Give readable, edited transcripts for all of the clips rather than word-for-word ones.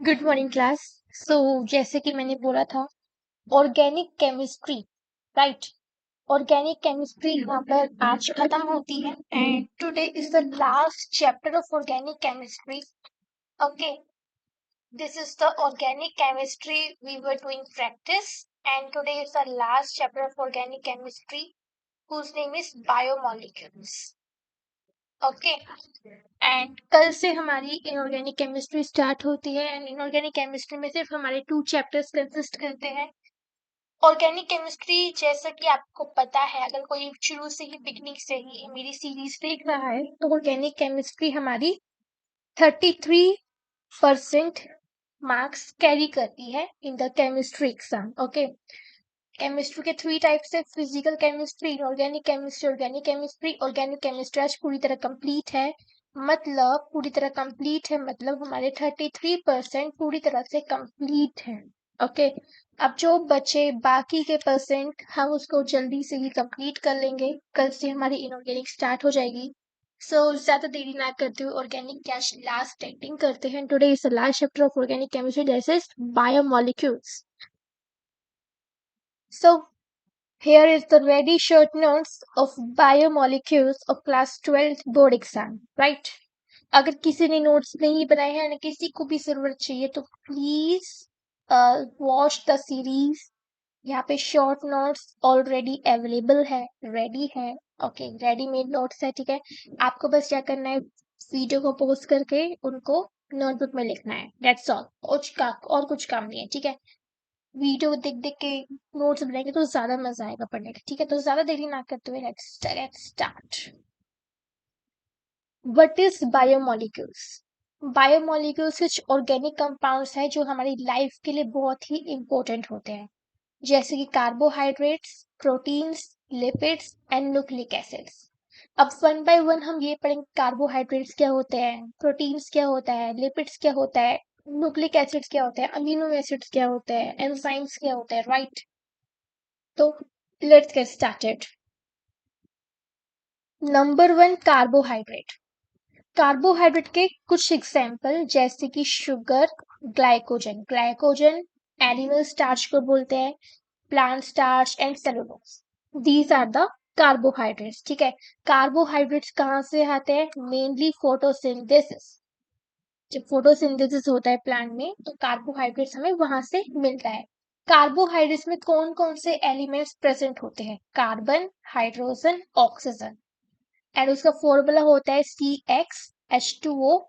Good morning class. सो जैसे कि मैंने बोला था, organic chemistry, right. Organic chemistry यहाँ पर आज खत्म होती है and today is the last chapter of organic chemistry. Okay, this is the organic chemistry we were doing practice and today is the last chapter of organic chemistry whose name is biomolecules. Okay, and कल से हमारी inorganic chemistry start होती है and inorganic chemistry में सिर्फ हमारे 2 chapters consist करते हैं। ऑर्गेनिक केमिस्ट्री जैसा कि आपको पता है, अगर कोई शुरू से ही बिगनिंग से ही मेरी सीरीज देख रहा है तो ऑर्गेनिक केमिस्ट्री हमारी 33% मार्क्स कैरी करती है in the chemistry exam. Okay, chemistry के 3 टाइप्स है, physical chemistry, inorganic chemistry, organic chemistry. Organic chemistry आज पूरी तरह कंप्लीट है, मतलब पूरी तरह कंप्लीट है मतलब हमारे 33% पूरी तरह से कंप्लीट है। ओके, अब जो बचे बाकी के परसेंट हम उसको जल्दी से ही कंप्लीट कर लेंगे, कल से हमारी इनऑर्गेनिक स्टार्ट हो जाएगी। सो ज्यादा देरी ना करते हुए ऑर्गेनिक क्या लास्ट एक्टिंग करते हैं। Today is the last chapter of organic chemistry, that is biomolecules. So here is the ready short notes of biomolecules of class 12th board exam, right? अगर किसी ने नोट्स नहीं बनाए हैं ना, किसी को भी जरूरत चाहिए तो प्लीज वॉच द सीरीज। यहाँ पे शॉर्ट नोट्स ऑलरेडी अवेलेबल है, रेडी है। ओके, रेडीमेड नोट्स है, ठीक है। आपको बस क्या करना है, वीडियो को पोस्ट करके उनको नोटबुक में लिखना है, दैट्स ऑल। और कुछ काम नहीं है, ठीक है। वीडियो देख देख के नोट्स बनाएंगे तो ज्यादा मजा आएगा पढ़ने का, ठीक है। तो ज्यादा देरी ना करते हुए let's start. What is biomolecules? Biomolecules कुछ ऑर्गेनिक कंपाउंड्स है जो हमारी लाइफ के लिए बहुत ही इंपॉर्टेंट होते हैं, जैसे कि carbohydrates, proteins, lipids and nucleic acids. अब वन बाय वन हम ये पढ़ेंगे, कार्बोहाइड्रेट्स क्या होते हैं, प्रोटीन्स क्या होता है, लिपिड्स क्या होता है, न्यूक्लिक एसिड्स क्या होते हैं, अमीनो एसिड्स क्या होते हैं, एंजाइम्स क्या होते हैं, राइट। तो let's get started. Number 1, carbohydrate. Carbohydrate के कुछ एग्जाम्पल जैसे कि sugar, glycogen. Glycogen animal starch को बोलते हैं, plant starch and cellulose, these are the carbohydrates, ठीक है। कार्बोहाइड्रेट्स कहाँ से आते हैं? Mainly photosynthesis. जब फोटोसिंथेसिस होता है प्लांट में तो कार्बोहाइड्रेट्स हमें वहां से मिलता है। कार्बोहाइड्रेट्स में कौन कौन से एलिमेंट्स प्रेजेंट होते हैं? कार्बन, हाइड्रोजन, ऑक्सीजन, एंड उसका फॉर्मूला होता है CxH2O,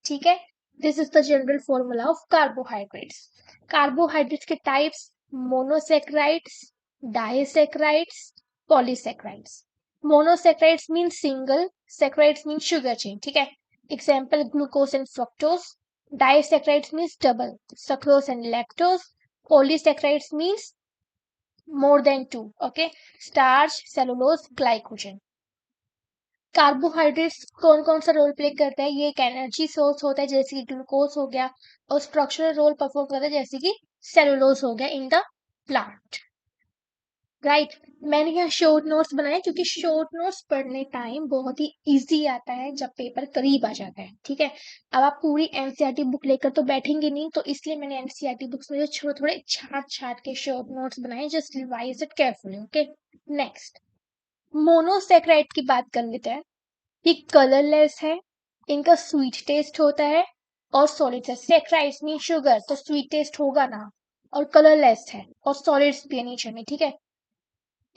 ठीक है। This is the general formula of carbohydrates. Carbohydrates के types: monosaccharides, disaccharides, polysaccharides. Monosaccharides mean single, saccharides mean sugar chain, ठीक है। Example glucose and fructose. Disaccharides means double, sucrose and lactose. Polysaccharides means more than 2, okay, starch, cellulose, glycogen। Carbohydrates कौन कौन सा role play करता है? ये एक energy source होता है जैसे कि ग्लूकोज हो गया, और स्ट्रक्चरल रोल परफॉर्म करता है जैसे कि सेलुलोज हो गया इन द प्लांट, राइट। मैंने यहाँ शॉर्ट नोट्स बनाए क्योंकि शॉर्ट नोट्स पढ़ने टाइम बहुत ही इजी आता है जब पेपर करीब आ जाता है, ठीक है। अब आप पूरी एनसीईआरटी बुक लेकर तो बैठेंगे नहीं, तो इसलिए मैंने एनसीईआरटी बुक्स में जो थोड़े थोड़े छाट छाट के शॉर्ट नोट्स बनाए, just revise it carefully, okay. Next, monosaccharide की बात कर लेते हैं। ये कलरलेस है, इनका स्वीट टेस्ट होता है और सॉलिड है। सेक्राइड्स मीन शुगर, तो स्वीट टेस्ट होगा ना, और कलरलेस है और सॉलिड्स भी है नेचर में, ठीक है।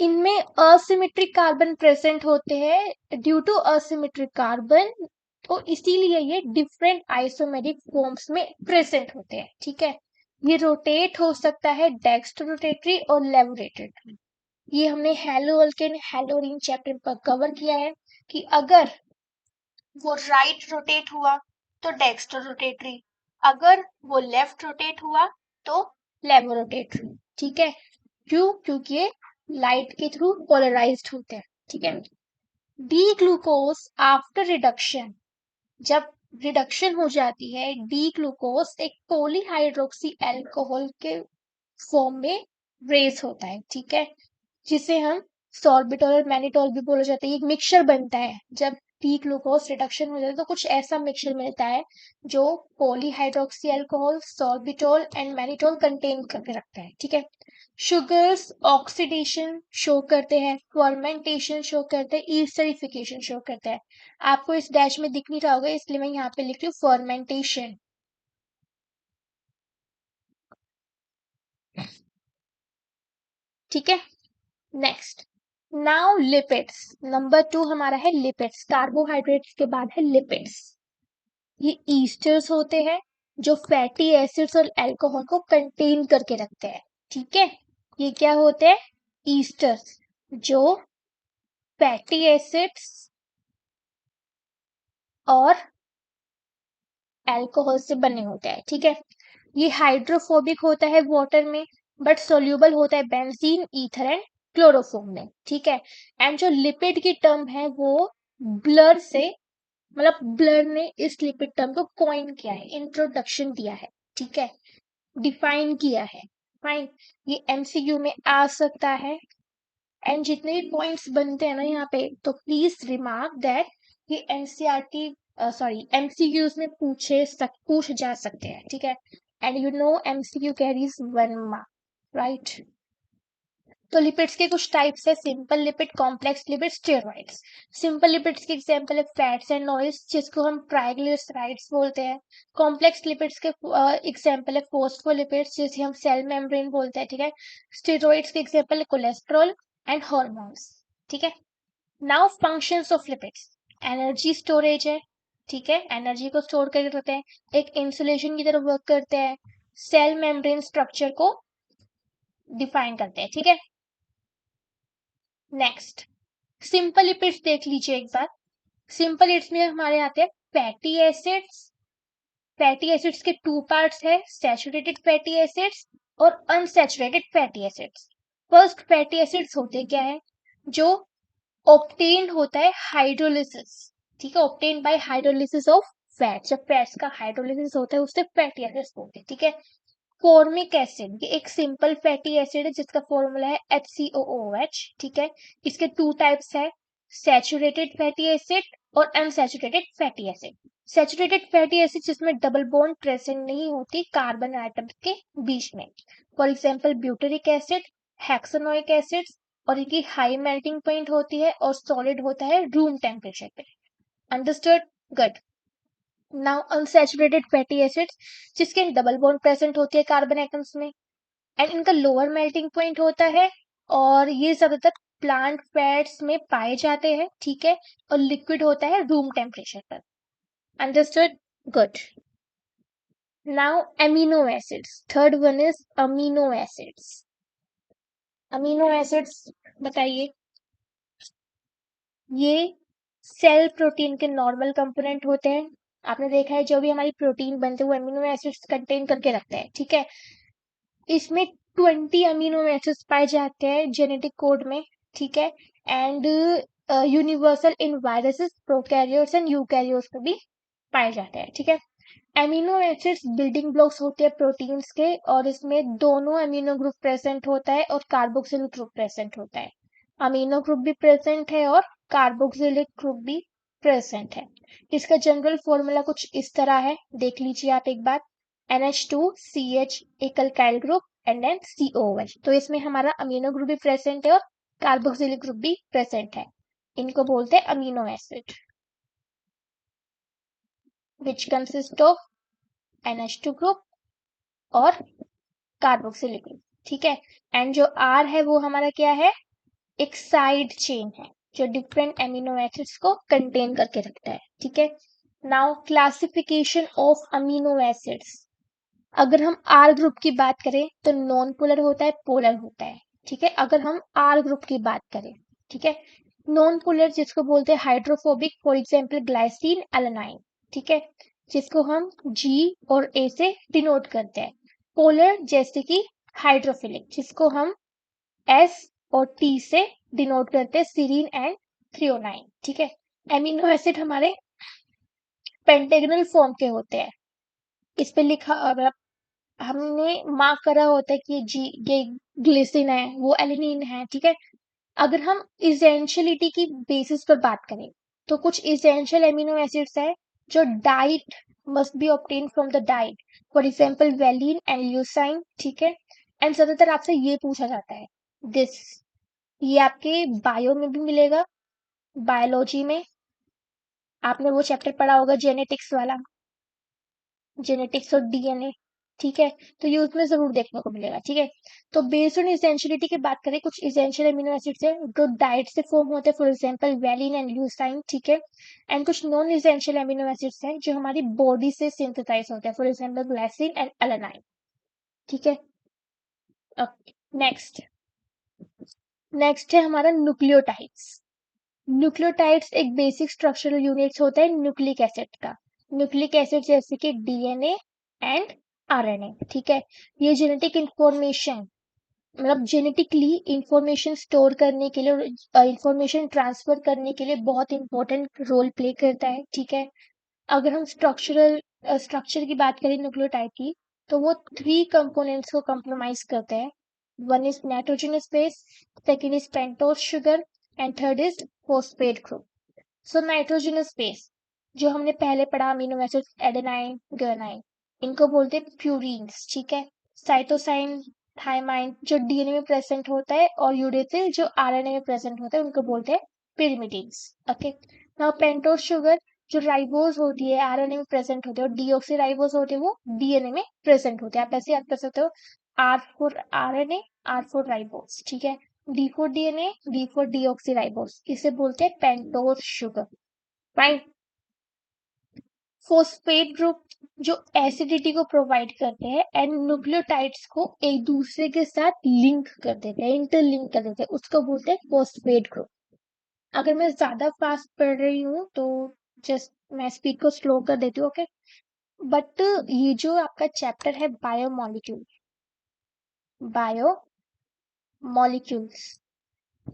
इनमें असिमेट्रिक कार्बन प्रेजेंट होते हैं, ड्यू टू असिमेट्रिक कार्बन, तो इसीलिए ये डिफरेंट आइसोमेरिक फॉर्म्स में प्रेजेंट होते हैं, ठीक है। ये रोटेट हो सकता है डेक्स्ट्रो रोटेटरी और लेवो रोटेटरी। ये हमने हेलो अल्केन हेलोरीन चैप्टर पर कवर किया है कि अगर वो राइट रोटेट हुआ तो डेक्स्टर रोटेटरी, अगर वो लेफ्ट रोटेट हुआ तो लेवो रोटेटरी, ठीक है। क्यों? क्योंकि ये लाइट के थ्रू पोलराइज्ड होते हैं, ठीक है। डी ग्लूकोज आफ्टर रिडक्शन, जब रिडक्शन हो जाती है, डी ग्लूकोज एक पॉलीहाइड्रोक्सी एल्कोहल के फॉर्म में रेज होता है, ठीक है, जिसे हम सॉर्बिटॉल और मैनिटॉल भी बोला जाता है। एक मिक्सचर बनता है जब डी ग्लूकोज रिडक्शन हो जाता है, तो कुछ ऐसा मिक्सचर मिलता है जो polyhydroxy alcohol, sorbitol and mannitol contain करके रखता है, ठीक है। शुगर्स ऑक्सीडेशन शो करते हैं, फर्मेंटेशन शो करते हैं, ईस्टरिफिकेशन शो करते हैं। आपको इस डैश में दिख नहीं रहा होगा, इसलिए मैं यहाँ पे लिख रही हूँ फर्मेंटेशन, ठीक है। Next, now lipids. नंबर 2 हमारा है लिपिड्स। कार्बोहाइड्रेट्स के बाद है लिपिड्स। ये ईस्टर्स होते हैं जो फैटी एसिड्स और अल्कोहल को कंटेन करके रखते हैं, ठीक है। ये क्या होते हैं? ईस्टर्स जो फैटी एसिड्स और अल्कोहल से बने होते हैं, ठीक है। ये हाइड्रोफोबिक होता है वाटर में, बट सोल्यूबल होता है बेंजीन, ईथर एंड क्लोरोफॉर्म में, ठीक है। एंड जो लिपिड की टर्म है वो ब्लर से, मतलब ब्लर ने इस लिपिड टर्म को कॉइन किया है, इंट्रोडक्शन दिया है, ठीक है, डिफाइन किया है। फाइन, ये एमसीक्यू में आ सकता है। एंड जितने भी पॉइंट्स बनते हैं ना यहाँ पे, तो प्लीज रिमार्क दैट ये एनसीईआरटी सॉरी एमसीक्यूज में पूछ जा सकते हैं, ठीक है। And you know MCQ carries 1 mark, right. तो लिपिड्स के कुछ टाइप्स है, simple lipid, complex lipid, steroids. Simple lipids के एग्जांपल है फैट्स एंड ऑयल्स, जिसको हम ट्राइग्लिसराइड्स बोलते हैं। कॉम्प्लेक्स लिपिड्स के एग्जांपल है फोस्फोलिपिड्स, जिसे हम सेल मेम्ब्रेन बोलते हैं, ठीक है। स्टेरॉइड्स के एग्जांपल है कोलेस्ट्रॉल एंड हॉर्मोन्स, ठीक है। Now functions of lipids, energy storage है, ठीक है, एनर्जी को स्टोर करके रखते हैं, एक इंसुलेशन की तरह वर्क करते हैं, सेल मेम्ब्रेन स्ट्रक्चर को डिफाइन करते हैं, ठीक है। नेक्स्ट, सिंपल लिपिड्स देख लीजिए एक बार। सिंपल लिपिड्स में हमारे आते हैं फैटी एसिड्स। फैटी एसिड्स के 2 पार्ट्स है, सैचुरेटेड फैटी एसिड्स और unsaturated fatty acids. First fatty acids होते क्या है? जो ऑब्टेन होता है हाइड्रोलिसिस, ठीक है, obtain bye hydrolysis of fat. जब फैट्स का हाइड्रोलिसिस होता है उससे फैटी एसिड्स होते हैं, ठीक है। फॉर्मिक एसिड, ये एक सिंपल फैटी एसिड है जिसका फॉर्मूला है HCOOH, ठीक है। इसके 2 टाइप्स है, सैचुरेटेड फैटी एसिड और unsaturated fatty acid. Saturated fatty acid जिसमें डबल बॉन्ड प्रेजेंट नहीं होती कार्बन आइटम के बीच में, for example butyric acid, hexanoic acid, और इनकी हाई मेल्टिंग पॉइंट होती है और सॉलिड होता है रूम टेम्परेचर पे। Understood? Good. Now unsaturated fatty acids जिसके डबल बॉन्ड प्रेजेंट होती है कार्बन एटम्स में, एंड इनका लोअर मेल्टिंग पॉइंट होता है, और ये ज्यादातर प्लांट फैट्स में पाए जाते हैं, ठीक है, और लिक्विड होता है रूम टेम्परेचर पर। Understood? Good. Now amino acids, third one is amino acids. Amino acids बताइए। ये सेल प्रोटीन के नॉर्मल कंपोनेंट होते हैं। आपने देखा है जो भी हमारी प्रोटीन बनते हैं वो अमीनो एसिड्स कंटेन करके रखते हैं, ठीक है। इसमें 20 अमीनो एसिड्स पाए जाते हैं जेनेटिक कोड में, ठीक है। And universal in viruses, prokaryotes and eukaryotes में भी पाए जाते हैं, ठीक है। अमीनो एसिड्स बिल्डिंग ब्लॉक्स होते हैं प्रोटीन्स के, और इसमें दोनों अमीनो ग्रुप प्रेजेंट होता है और कार्बोक्सिलिक ग्रुप प्रेजेंट होता है। अमीनो ग्रुप भी प्रेजेंट है और कार्बोक्सिलिक ग्रुप भी प्रेजेंट है। इसका जनरल फॉर्मूला कुछ इस तरह है, देख लीजिए आप एक बार। NH2CH एक alkyl group and then COH। तो इसमें हमारा अमीनो ग्रुप भी प्रेजेंट है और कार्बोक्सिलिक ग्रुप भी प्रेजेंट है। इनको बोलते हैं amino acid, which consist of NH2 group और कार्बोक्सिलिक ग्रुप, ठीक है। एंड जो R है वो हमारा क्या है? एक साइड चेन है जो डिफरेंट एमिनो एसिड्स को कंटेन करके रखता है, ठीक है। Now classification of amino acids. अगर हम आर ग्रुप की बात करें तो नॉन पोलर होता है, पोलर होता है, ठीक है। अगर हम आर ग्रुप की बात करें, ठीक है, नॉन पोलर जिसको बोलते हैं hydrophobic, for example glycine, alanine, ठीक है, जिसको हम G और A से डिनोट करते हैं। पोलर जैसे कि हाइड्रोफिलिक, जिसको हम S और T से डिनोट करते हैं, सीरीन एंड थ्रियोनाइन, ठीक है। एमिनो एसिड हमारे पेंटेगनल फॉर्म के होते हैं। इस पे लिखा हमने मार्क करा होता है कि ये ग्लिसिन है, वो एलिनिन है, ठीक है। अगर हम इसेंशियलिटी की बेसिस पर बात करें तो कुछ इसेंशियल एमिनो एसिड्स है जो diet must be obtain from the diet, for example valine and leucine, ठीक है। एंड ज्यादातर आपसे ये पूछा जाता है दिस, ये आपके बायो में भी मिलेगा, बायोलॉजी में आपने वो चैप्टर पढ़ा होगा जेनेटिक्स वाला, जेनेटिक्स और डीएनए, ठीक है। तो ये उसमें जरूर देखने को मिलेगा, ठीक है। तो बेस्ड ऑन इसेंशियलिटी की बात करें, कुछ इसेंशियल एमिनो एसिड्स है जो डाइट से फॉर्म होते हैं, for example valine and leucine, ठीक है। एंड कुछ नॉन इसेंशियल एमिनो एसिड्स हैं जो हमारी बॉडी से सिंथेसाइज होते हैं, for example glycine and alanine, ठीक है। नेक्स्ट नेक्स्ट है हमारा न्यूक्लियोटाइड्स। न्यूक्लियोटाइड्स एक बेसिक स्ट्रक्चरल यूनिट्स होता है न्यूक्लिक एसिड का। न्यूक्लिक एसिड जैसे कि डीएनए एंड आरएनए, ठीक है। ये जेनेटिक इंफॉर्मेशन, मतलब जेनेटिकली इंफॉर्मेशन स्टोर करने के लिए और इंफॉर्मेशन ट्रांसफर करने के लिए बहुत इंपॉर्टेंट रोल प्ले करता है, ठीक है। अगर हम स्ट्रक्चर की बात करें न्यूक्लियोटाइड की, तो वो थ्री कंपोनेंट्स को कंप्रोमाइज करते हैं। One is nitrogenous base, second is pentose sugar and third is phosphate group. So nitrogenous base जो हमने पहले पढ़ा अमीनो एसिड एडेनाइन गुआनाइन, इनको बोलते हैं प्यूरीन्स, ठीक है। साइटोसाइन थाइमाइन जो डीएनए में प्रेजेंट होता है, और यूरेसिल जो आरएनए में प्रेजेंट होता है, उनको बोलते हैं pyrimidines, okay. Now pentose sugar जो राइबोज होती है आरएनए में प्रेजेंट होते हैं, और डीऑक्सी राइबोज होते हैं वो डीएनए में प्रेजेंट होते हैं। आप ऐसे याद कर सकते हो, R for RNA, R for ribose, ठीक है। D for DNA, D for deoxy ribose, इसे बोलते हैं pentose sugar, right. Phosphate group जो एसिडिटी को प्रोवाइड करते हैं एंड न्यूक्लियोटाइड्स को एक दूसरे के साथ लिंक कर देते हैं, इंटरलिंक कर देते हैं, उसको बोलते हैं फोस्फेट ग्रुप। अगर मैं ज्यादा फास्ट पढ़ रही हूँ तो जस्ट मैं स्पीड को स्लो कर देती हूँ, ओके। बट ये जो आपका चैप्टर है बायोमोलिक्यूल, बायोमोलिक्यूल्स,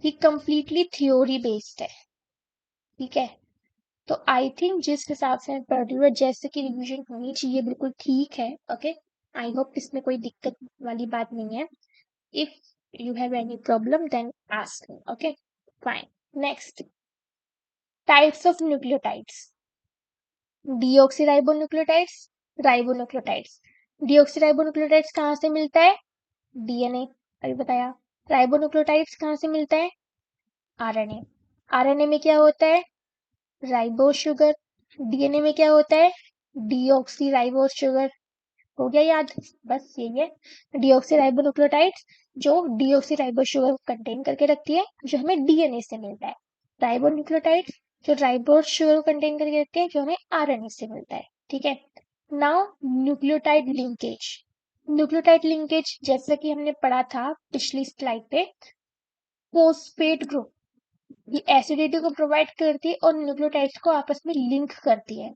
ये कंप्लीटली थ्योरी बेस्ड है, ठीक है। तो आई थिंक जिस हिसाब से मैं पढ़ रही हूँ, जैसे कि रिवीजन होनी चाहिए, बिल्कुल ठीक है, ओके। आई होप इसमें कोई दिक्कत वाली बात नहीं है। If you have any problem then ask me, okay fine. Next, types of nucleotides. Deoxyribonucleotides, ribonucleotides. Deoxyribonucleotides कहाँ से मिलता है? डीएनए, अभी बताया। राइबोन्यूक्लियोटाइड्स कहाँ से मिलता है? आरएनए। आरएनए में क्या होता है? Ribose sugar. डीएनए में क्या होता है? Deoxy ribose sugar. हो गया याद? बस यही है, डीऑक्सी राइबोन्यूक्लियोटाइड्स जो डीऑक्सी राइबोस शुगर को कंटेन करके रखती है, जो हमें डीएनए से मिलता है। राइबोन्यूक्लियोटाइड्स जो राइबोस शुगर को कंटेन करके रखते हैं, जो हमें आरएनए से मिलता है, ठीक है। Now nucleotide linkage. Nucleotide linkage जैसे कि हमने पढ़ा था पिछली स्लाइड पे, फोस्फेट ग्रुप ये एसिडिटी को प्रोवाइड करती है और न्यूक्लियोटाइड्स को आपस में लिंक करती है।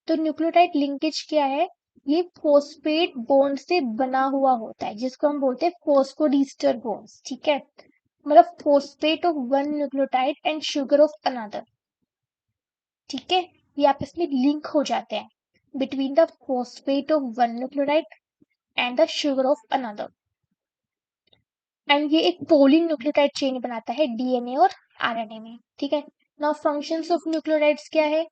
तो न्यूक्लियोटाइड लिंकेज क्या है? ये फोस्फेट बॉन्ड से बना हुआ होता है, जिसको हम बोलते हैं फोस्फोडीस्टर बॉन्ड्स, ठीक है। मतलब phosphate of one nucleotide and sugar of another, ठीक है। ये आपस में लिंक हो जाते हैं between the phosphate of one nucleotide and the sugar of another, and ये एक पोलिंग न्यूक्लियोटाइड चेन बनाता है डीएनए और आरएनए में, ठीक है। नाउ फंक्शंस ऑफ न्यूक्लियोटाइड्स क्या है?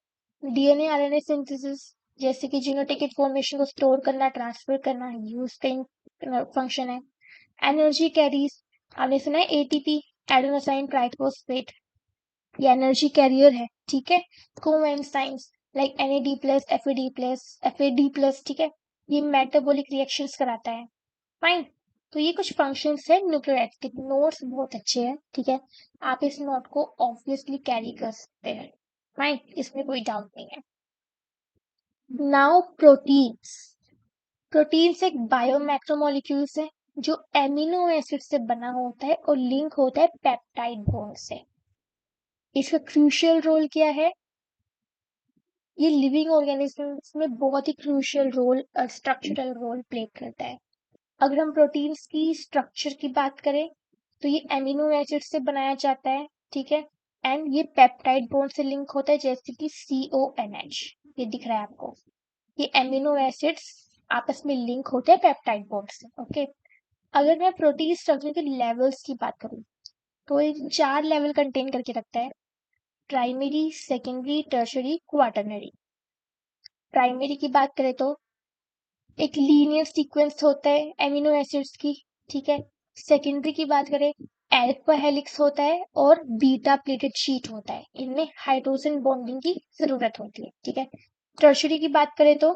डीएनए आरएनए सिंथेसिस, जैसे कि जेनेटिक इंफॉर्मेशन को स्टोर करना, ट्रांसफर करना, यूज का फंक्शन है। एनर्जी कैरीज, आपने सुना है एटीपी, एडेनोसाइन ट्राइफॉस्फेट, ये एनर्जी कैरियर है, ठीक है। Coenzymes like NAD plus, FAD plus, FAD plus, ठीक है। ये मेटाबॉलिक रिएक्शंस कराता है, फाइन। तो ये कुछ फंक्शंस है न्यूक्लियोटाइड्स के। नोट्स बहुत अच्छे हैं, ठीक है। आप इस नोट को ऑब्वियसली कैरी कर सकते हैं, फाइन, इसमें कोई डाउट नहीं है। Now proteins. प्रोटीन्स एक बायोमैक्रोमोलिक्यूल्स है जो एमिनो एसिड से बना होता है और लिंक होता है पेप्टाइड बॉन्ड से। इसका क्रूशियल रोल क्या है? ये लिविंग ऑर्गेनिजम्स में बहुत ही क्रूशियल रोल और स्ट्रक्चरल रोल प्ले करता है। अगर हम प्रोटीन्स की स्ट्रक्चर की बात करें, तो ये एमिनो एसिड से बनाया जाता है, ठीक है। एंड ये पेप्टाइड बॉन्ड से लिंक होता है, जैसे कि CONH, ये दिख रहा है आपको। ये एमिनो एसिड्स आपस में लिंक होते हैं पेप्टाइड बॉन्ड से, ओके। अगर मैं प्रोटीन स्ट्रक्चर के लेवल्स की बात करूं, तो ये 4 लेवल कंटेन करके रखता है। Primary, secondary, tertiary, quaternary. Primary की बात करें तो एक लीनियर सीक्वेंस होता है एमिनो एसिड्स की, ठीक है। सेकेंडरी की बात करें, अल्फा हेलिक्स होता है और बीटा प्लेटेड शीट होता है, इनमें हाइड्रोजन बॉन्डिंग की जरूरत होती है, ठीक है। टर्शरी की बात करें तो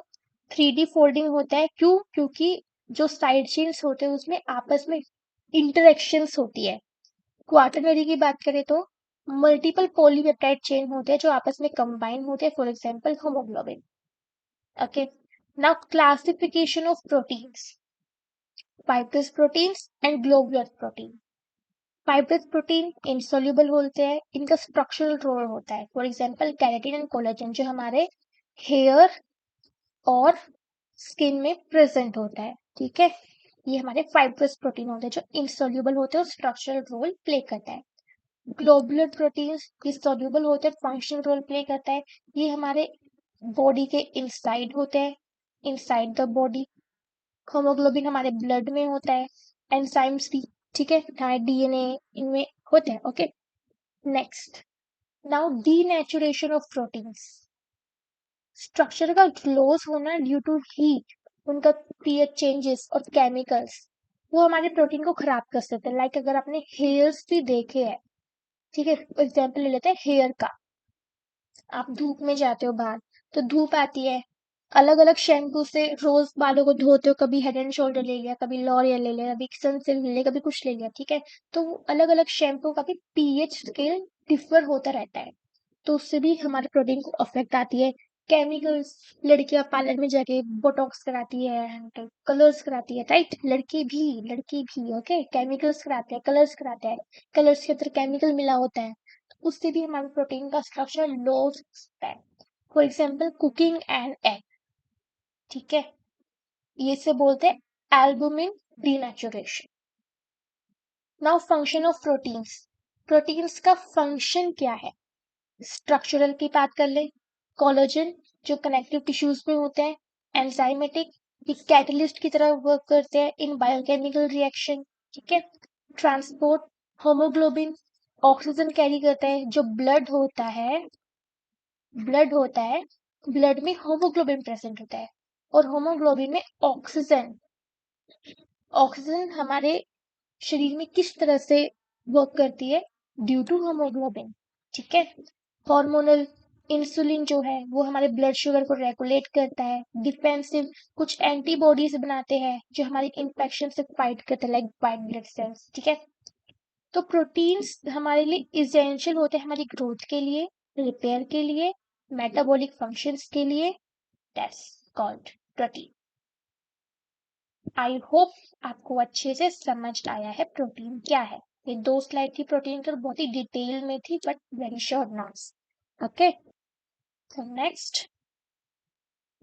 3D फोल्डिंग होता है, क्यों? क्योंकि जो साइड चेन्स होते हैं उसमें आपस में इंटरेक्शंस होती है। क्वाटरनरी की बात करें तो मल्टीपल पॉलीपेप्टाइड चेन होते हैं जो आपस में कंबाइन होते हैं, for example haemoglobin. Okay, now classification of proteins, fibrous proteins and globular protein. Fibrous protein insoluble होते हैं, इनका स्ट्रक्चरल रोल होता है, for example keratin and collagen जो हमारे हेयर और स्किन में प्रेजेंट होता है, ठीक है। ये हमारे फाइब्रस प्रोटीन होते हैं जो इनसॉल्युबल होते हैं और स्ट्रक्चरल रोल प्ले करता है। ग्लोबुलर प्रोटीन्स ये सॉल्युबल होते हैं, फंक्शनल रोल प्ले करता है, ये हमारे बॉडी के इनसाइड होते हैं, इनसाइड द बॉडी। होमोग्लोबिन हमारे ब्लड में होता है, एंजाइम्स भी, ठीक है, हमारे डीएनए इनमें होते हैं। Okay, next, now denaturation of proteins. Structure का लॉस होना ड्यू टू हीट, उनका पीएच चेंजेस और केमिकल्स, वो हमारे प्रोटीन को खराब कर सकते हैं। लाइक अगर आपने हेयर्स भी देखे हैं, ठीक है, एग्जाम्पल ले लेते हैं हेयर का। आप धूप में जाते हो बाहर, तो धूप आती है, अलग अलग शैम्पू से रोज बालों को धोते हो, कभी हेड एंड शोल्डर ले लिया, कभी लॉरियल ले लिया, कभी सनसिल्क ले लिया, कभी कुछ ले लिया, ठीक है। तो अलग अलग शैम्पू का भी पीएच स्केल डिफर होता रहता है, तो उससे भी हमारे प्रोटीन को अफेक्ट आती है। केमिकल्स, लड़कियां पार्लर में जाके बोटॉक्स कराती है, कलर्स कराती है, राइट, लड़की भी ओके, केमिकल्स कराते हैं, कलर्स कराते हैं, कलर्स के अंदर केमिकल मिला होता है, तो उससे भी हमारे प्रोटीन का स्ट्रक्चर लो हो सकता है। For example cooking and egg, ठीक है, ये से बोलते हैं albumin denaturation. Now function of proteins, proteins का फंक्शन क्या है? स्ट्रक्चरल की बात कर ले, कोलेजन जो कनेक्टिव टिश्यूज में होते हैं, एंजाइमेटिक ये कैटलिस्ट की तरह वर्क करते हैं इन बायोकेमिकल रिएक्शन, ठीक है। ट्रांसपोर्ट, होमोग्लोबिन ऑक्सीजन कैरी करता है, जो ब्लड होता है, ब्लड में होमोग्लोबिन प्रेजेंट होता है, और होमोग्लोबिन में ऑक्सीजन, ऑक्सीजन हमारे शरीर में किस तरह से वर्क करती है? ड्यू टू होमोग्लोबिन, ठीक है। हार्मोनल, इंसुलिन जो है वो हमारे ब्लड शुगर को रेगुलेट करता है। डिफेंसिव, कुछ एंटीबॉडीज बनाते हैं जो हमारी इन्फेक्शन से फाइट करते हैं, लाइक वाइट ब्लड सेल्स, ठीक है। तो प्रोटीन्स हमारे लिए इसेंशियल होते हैं, हमारी ग्रोथ के लिए, रिपेयर के लिए, मेटाबॉलिक फंक्शंस के लिए, that's called protein. I hope आपको अच्छे से समझ आया है प्रोटीन क्या है। ये 2 स्लाइड थी प्रोटीन की, बहुत ही डिटेल में थी, but very short notes. Okay, so next,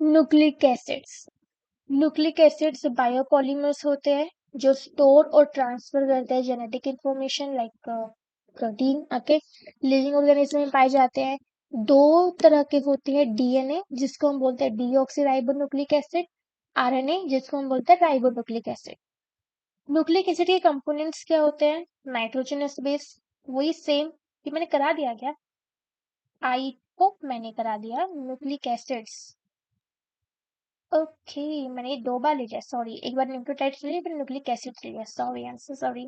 nucleic acids. Nucleic acids biopolymers होते हैं जो स्टोर और ट्रांसफर करते हैं genetic information like protein, okay. Living organism में पाए जाते हैं, 2 तरह के होते हैं, डीएनए जिसको हम बोलते हैं डीऑक्सीराइबोन्यूक्लिक एसिड, आरएनए जिसको हम बोलते हैं राइबोन्यूक्लिक एसिड। न्यूक्लिक एसिड के कंपोनेंट्स क्या होते हैं? नाइट्रोजनस बेस, वही सेम, ये मैंने करा दिया क्या? आई होप मैंने करा दिया। न्यूक्लिक एसिड्स, ओके, मैंने ये 2 बार ले लिया, सॉरी, एक बार न्यूक्लियोटाइड्स ले लिया, फिर न्यूक्लिक एसिड ले लिया, sorry, I am so sorry.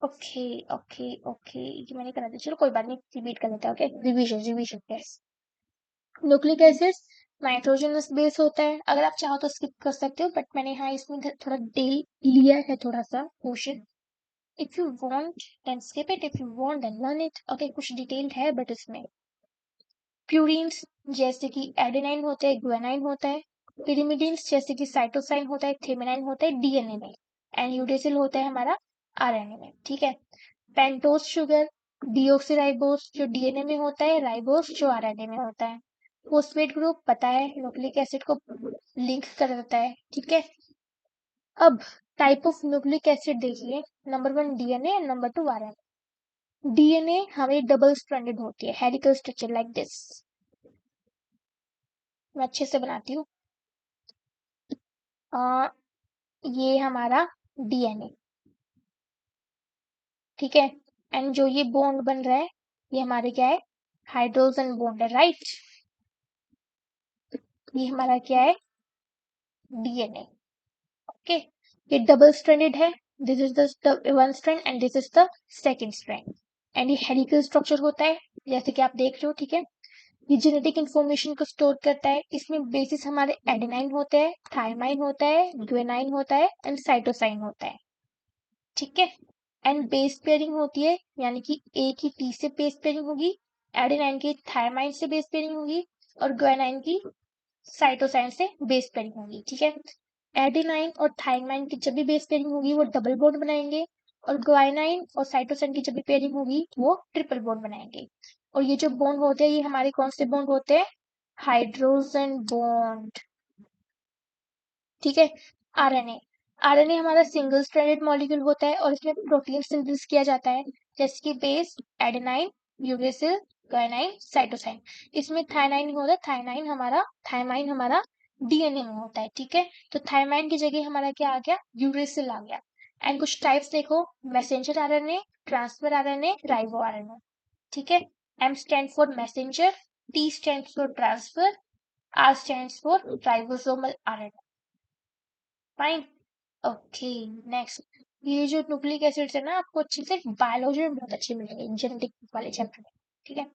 Okay okay okay, ये मैंने करा दिया, चलो कोई बात नहीं, रिपीट कर लेते हैं, okay, revision yes. Nucleic acids nitrogenous base होता है, अगर आप चाहो तो स्किप कर सकते हो, बट मैंने हाँ इसमें थोड़ा डिटेल लिया है, थोड़ा सा portion. If you want, then skip it. If you want, then learn it. Okay, कुछ डिटेल्ड है बट इसमें प्यूरिन्स जैसे कि एडेनाइन होता है, ग्वानाइन होता है, पिरिमिडिन्स जैसे कि साइटोसाइन होता है, थेमेनाइन होता है डीएनए में, एंड यूटेसिल होता है हमारा आरएनए में, ठीक है। पेंटोस शुगर, डीऑक्सीराइबोस जो डीएनए में होता है, राइबोस जो आरएनए में होता है। फोस्फेट ग्रुप पता है न्यूक्लिक एसिड को लिंक कर देता है, ठीक है। अब टाइप ऑफ न्यूक्लिक एसिड देखिए, number 1 DNA and number 2 RNA. DNA हमारी डबल स्ट्रैंडेड होती है, हेलिकल स्ट्रक्चर लाइक दिस, मैं अच्छे से बनाती हूँ। ये हमारा डीएनए, ठीक है, एंड जो ये बॉन्ड बन रहा है ये हमारे क्या है, हाइड्रोजन बॉन्ड है, राइट। ये हमारा क्या है, डीएनए। ओके, ये डबल स्ट्रैंडेड है, this is the one strand and this is the second strand, and ये हेलिकल स्ट्रक्चर होता है जैसे कि आप देख रहे हो, ठीक है। ये जेनेटिक इंफॉर्मेशन को स्टोर करता है, इसमें बेसिस हमारे एडेनाइन होते हैं, थायमाइन होता है, ग्वेनाइन होता है एंड साइटोसाइन होता है, ठीक है। एंड बेस पेयरिंग होती है, यानी कि ए की टी से बेस पेयरिंग होगी, एडेनाइन की थायमाइन से बेस पेयरिंग होगी, और ग्वेनाइन की साइटोसाइन से बेस पेयरिंग होगी, ठीक है। एडेनाइन और थायमाइन की जब भी बेस पेयरिंग होगी वो डबल बॉन्ड बनाएंगे, और ग्वाइनाइन और साइटोसिन की जब भी पेयरिंग होगी वो ट्रिपल बॉन्ड बनाएंगे। और ये जो बॉन्ड होते हैं ये हमारे कौन से बॉन्ड होते हैं, हाइड्रोजन बॉन्ड, ठीक है। आरएनए, आरएनए हमारा सिंगल स्ट्रैंडेड मॉलिक्यूल होता है और इसमें प्रोटीन सिंथेसिस किया जाता है, जैसे कि base adenine, uracil, guanine, cytosine. इसमें थायनाइन नहीं होता, थायमाइन हमारा डीएनए में होता है, ठीक है। तो थायमाइन की जगह हमारा क्या आ गया, यूरेसिल आ गया। एंड कुछ टाइप्स देखो, messenger RNA, transfer RNA, ribo RNA, ठीक है। M stand for messenger, T stand for transfer, R stand for ribosomal RNA, fine. Okay, next, ये जो न्यूक्लिक एसिड्स है ना, आपको अच्छे से बायोलॉजी में बहुत अच्छे मिलेंगे जेनेटिक वाले चैप्टर में, ठीक है।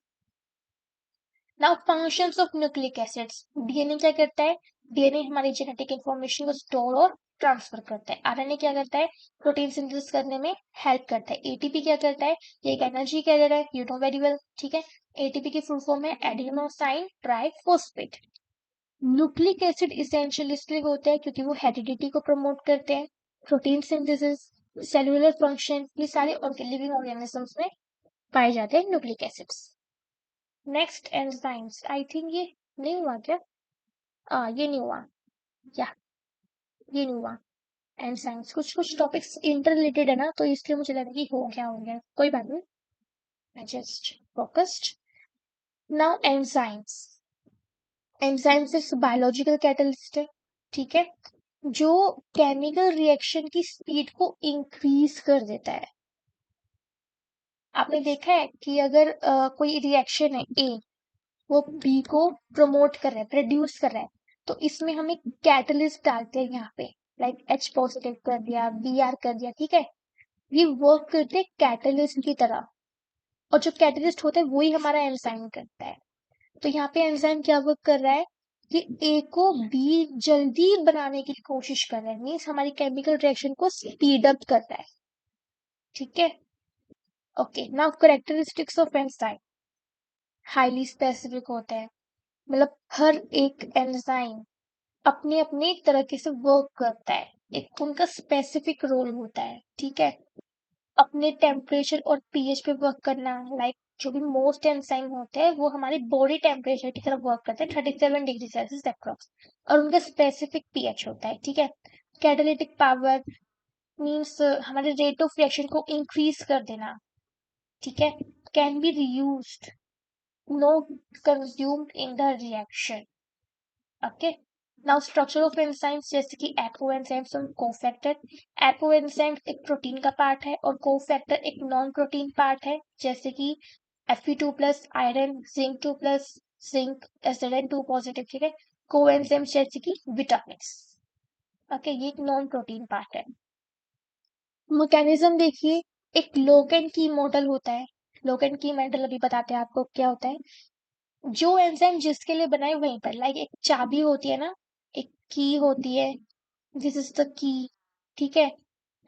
Now functions of nucleic acids, DNA क्या करता है, डीएनए हमारी जेनेटिक इंफॉर्मेशन को स्टोर और ट्रांसफर करता है। आरएनए क्या करता है, प्रोटीन सिंथेसिस करने में हेल्प करता है। एटीपी क्या करता है, ये एक एनर्जी कैरियर है, यू नो वेरी वेल, ठीक है। एटीपी की फुल फॉर्म है adenosine triphosphate. Nucleic acid essential इसलिए होते हैं क्योंकि वो हेरिडिटी को प्रमोट करते हैं, प्रोटीन सिंथेसिस, सेलुलर फंक्शन, ये सारे लिविंग ऑर्गेनिजम्स में पाए जाते हैं nucleic acids. Next enzymes, I think ये नहीं हुआ क्या, ये नहीं हुआ, या ये नहीं हुआ। एंजाइम्स कुछ कुछ टॉपिक्स इंटर रिलेटेड है ना, तो इसलिए मुझे लगा कि हो गया, कोई बात नहीं, I just focused. Now enzymes, enzymes is biological catalyst है, ठीक है, जो केमिकल रिएक्शन की स्पीड को इंक्रीज कर देता है। आपने देखा है कि अगर कोई रिएक्शन है ए, वो बी को प्रमोट कर रहा है, प्रोड्यूस कर रहा है, तो इसमें हम एक कैटलिस्ट डालते हैं यहाँ पे, लाइक एच पॉजिटिव कर दिया, बी आर कर दिया, ठीक है। ये वर्क करते हैं कैटलिस्ट की तरह, और जो कैटलिस्ट होता है वही हमारा एंजाइम करता है। तो यहाँ पे एंजाइम क्या वर्क कर रहा है कि ए को बी जल्दी बनाने की कोशिश कर रहा है, मीन्स हमारी केमिकल रिएक्शन को स्पीड अप कर रहा है, ठीक है। Okay, now characteristics of enzyme, highly specific होते हैं, मतलब हर एक एंजाइम अपने अपने तरीके से वर्क करता है, एक उनका स्पेसिफिक रोल होता है, ठीक है। अपने टेम्परेचर और पीएच पे वर्क करना, लाइक जो भी मोस्ट एंजाइम होते हैं वो हमारे बॉडी टेम्परेचर की तरफ वर्क करते हैं, 37 डिग्री सेल्सियस अप्रॉक्स, और उनका स्पेसिफिक पीएच होता है, ठीक है। कैटालिटिक पावर मीन्स हमारे रेट ऑफ रिएक्शन को इंक्रीज कर देना, ठीक है। Can be reused, no consumed in the reaction, okay. Now structure of enzymes, जैसे कि एपो एंजाइम्स और कोफैक्टर। एपो एंजाइम एक प्रोटीन का पार्ट है और कोफैक्टर एक नॉन प्रोटीन पार्ट है, जैसे कि Fe2+ iron, zinc 2+, zinc, Zn2 positive, ठीक है। को एंजाइम्स जैसे कि विटामिन, ओके, ये एक नॉन प्रोटीन पार्ट है। मैकेनिज्म देखिए, एक लॉक एंड की मॉडल होता है, लॉक एंड की मॉडल अभी बताते हैं आपको क्या होता है। जो एंजाइम जिसके लिए बनाए वहीं पर, लाइक एक चाबी होती है ना, एक की होती है, दिस इज द की, ठीक है,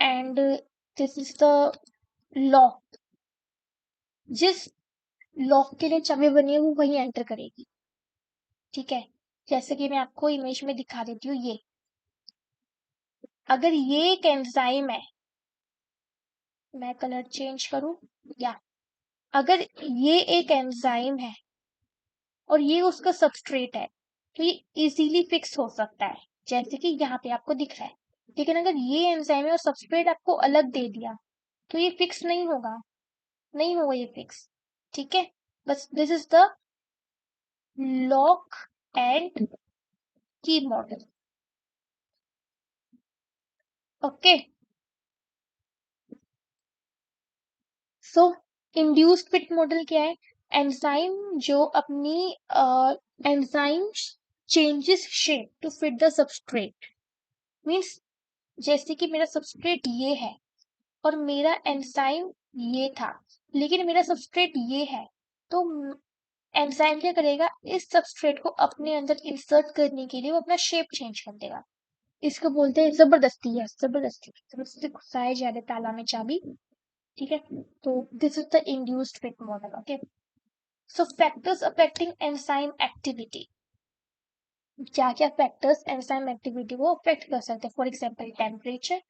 and this is the lock, जिस लॉक के लिए चाबी बनी है वो वहीं एंटर करेगी, ठीक है। जैसे कि मैं आपको इमेज में दिखा देती हूँ, ये अगर ये एक एंजाइम है, मैं कलर चेंज करूं, या अगर ये एक एंजाइम है और ये उसका सबस्ट्रेट है, तो ये इजीली फिक्स हो सकता है, जैसे कि यहाँ पे आपको दिख रहा है। लेकिन अगर ये एंजाइम है और सबस्ट्रेट आपको अलग दे दिया, तो ये फिक्स नहीं होगा, नहीं होगा ये फिक्स, ठीक है। बस this is the lock and key model, okay. So induced fit model क्या है? एंजाइम जो अपनी enzyme changes shape to fit the substrate. Means जैसे कि मेरा सबस्ट्रेट ये है और मेरा एंजाइम ये था, लेकिन मेरा सबस्ट्रेट ये है, तो एंजाइम क्या करेगा, इस सबस्ट्रेट को अपने अंदर इंसर्ट करने के लिए वो अपना शेप चेंज कर देगा। इसको बोलते हैं जबरदस्ती। है जबरदस्ती, जबरदस्ती घुसाए जा रहे ताला में चाबी। ठीक है, तो this is the induced fit model. Okay, so factors affecting enzyme activity. क्या क्या फैक्टर्स एंजाइम एक्टिविटी को अफेक्ट कर सकते हैं? फॉर एग्जाम्पल टेम्परेचर,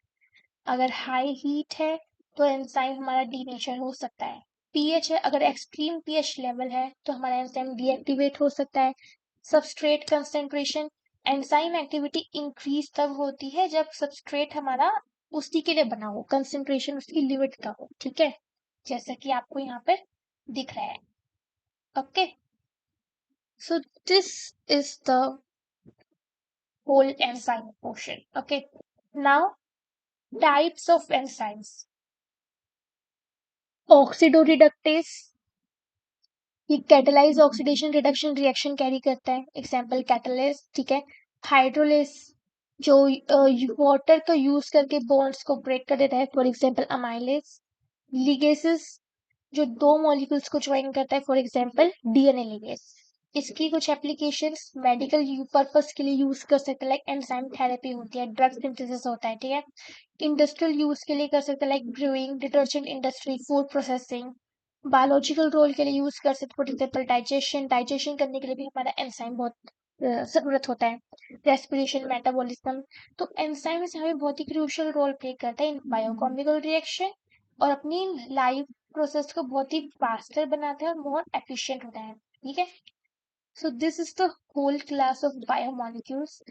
अगर हाई हीट है तो एंजाइम हमारा डीनेचर हो सकता है। पीएच है, अगर एक्सट्रीम पीएच लेवल है तो हमारा एंजाइम डीएक्टिवेट हो सकता है। Substrate concentration, enzyme activity increase तब होती है जब सबस्ट्रेट हमारा उसी के लिए बना हो, कंसेंट्रेशन उसकी लिमिट का हो। ठीक है, जैसा कि आपको यहाँ पर दिख रहा है। Okay, so this is the whole enzyme portion. Okay, now types of enzymes. Oxidoreductase, ये catalyse oxidation reduction reaction carry करता है। Example catalyst. ठीक है, हाइड्रोलिस जो वाटर को यूज करके बॉन्ड्स को ब्रेक कर देता है। For example amylase. लिगेसेस जो दो मॉलिक्यूल्स को ज्वाइन करता है। For example DNA ligase. इसकी कुछ एप्लीकेशंस मेडिकल पर्पस के लिए यूज कर सकते हैं, लाइक एंजाइम थेरेपी होती है, ड्रग सिंथेसिस होता है। ठीक है, इंडस्ट्रियल यूज के लिए कर सकते हैं, like brewing, detergent industry, food processing. Biological role के लिए यूज कर सकते, फॉर एग्जाम्पल डाइजेशन, डाइजेशन करने के लिए भी हमारा एंजाइम बहुत जरूरत होता है। Respiration, metabolism. तो एंजाइम यहाँ पे बहुत ही क्रूशियल रोल प्ले करता है इन बायोकेमिकल रिएक्शन, और अपनी लाइफ प्रोसेस को बहुत ही फास्टर बनाता है और मोर एफिशिएंट होता है। ठीक है, so this is the whole class of biomolecules.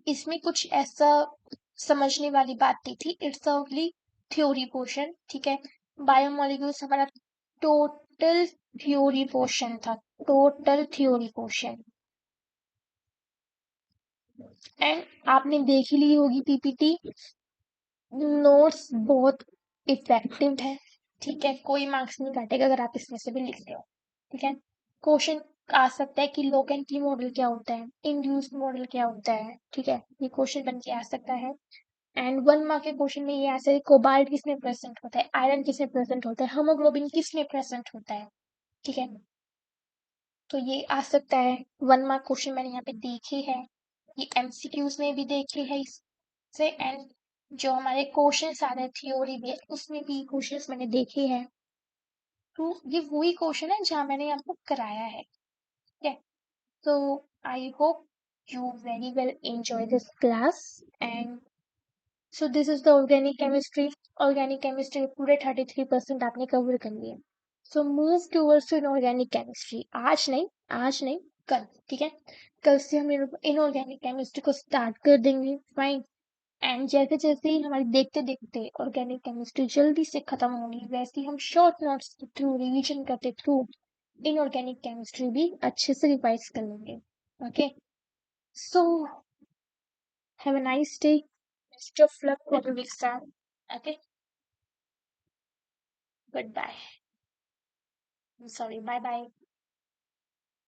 इसमें कुछ ऐसा समझने वाली बात नहीं थी, इट्स ओनली थ्योरी पोर्शन। ठीक है, बायोमोलिक्यूल्स हमारा टोटल थ्योरी पोर्शन था, टोटल थ्योरी पोर्शन। एंड आपने देख ही ली होगी पीपीटी, नोट्स बहुत इफेक्टिव है। ठीक है, कोई मार्क्स नहीं काटेगा अगर आप इसमें से भी लिखते हो। ठीक है, क्वेश्चन आ सकता है कि लोक एंड की मॉडल क्या होता है, इंड्यूस्ड मॉडल क्या होता है। ठीक है, ये क्वेश्चन बन के आ सकता है। एंड 1 मार्क के क्वेश्चन में ये ऐसे कोबाल्ट किसमें प्रेजेंट होता है, आयरन किसमें प्रेजेंट होता है, हीमोग्लोबिन किसमें प्रेजेंट होता है। ठीक है, तो ये आ सकता है। 1 मार्क क्वेश्चन मैंने यहाँ पे देखे है, ये एमसीक्यूज में भी देखे है इससे। एंड जो हमारे क्वेश्चन आ रहे हैं थ्योरी में, उसमें भी क्वेश्चंस मैंने देखे हैं। तो ये वही क्वेश्चन है जहाँ मैंने आपको कराया है। ठीक है, so I hope you very well enjoy this class. And so this is the organic chemistry. Organic chemistry पूरे 33% आपने कवर कर लिए। So move towards to inorganic chemistry. आज नहीं, कल। ठीक है, कल से हम इनऑर्गेनिक केमिस्ट्री को स्टार्ट कर देंगे। फाइन। एंड जैसे जैसे ही हमारी देखते देखते ऑर्गेनिक केमिस्ट्री जल्दी से खत्म होगी, वैसे ही हम शॉर्ट नोट्स के थ्रू, रिवीजन करते थ्रू इनऑर्गेनिक केमिस्ट्री भी अच्छे से रिवाइज कर लेंगे। Okay, so have a nice day, best of luck for the exam. Okay, goodbye, sorry, bye bye.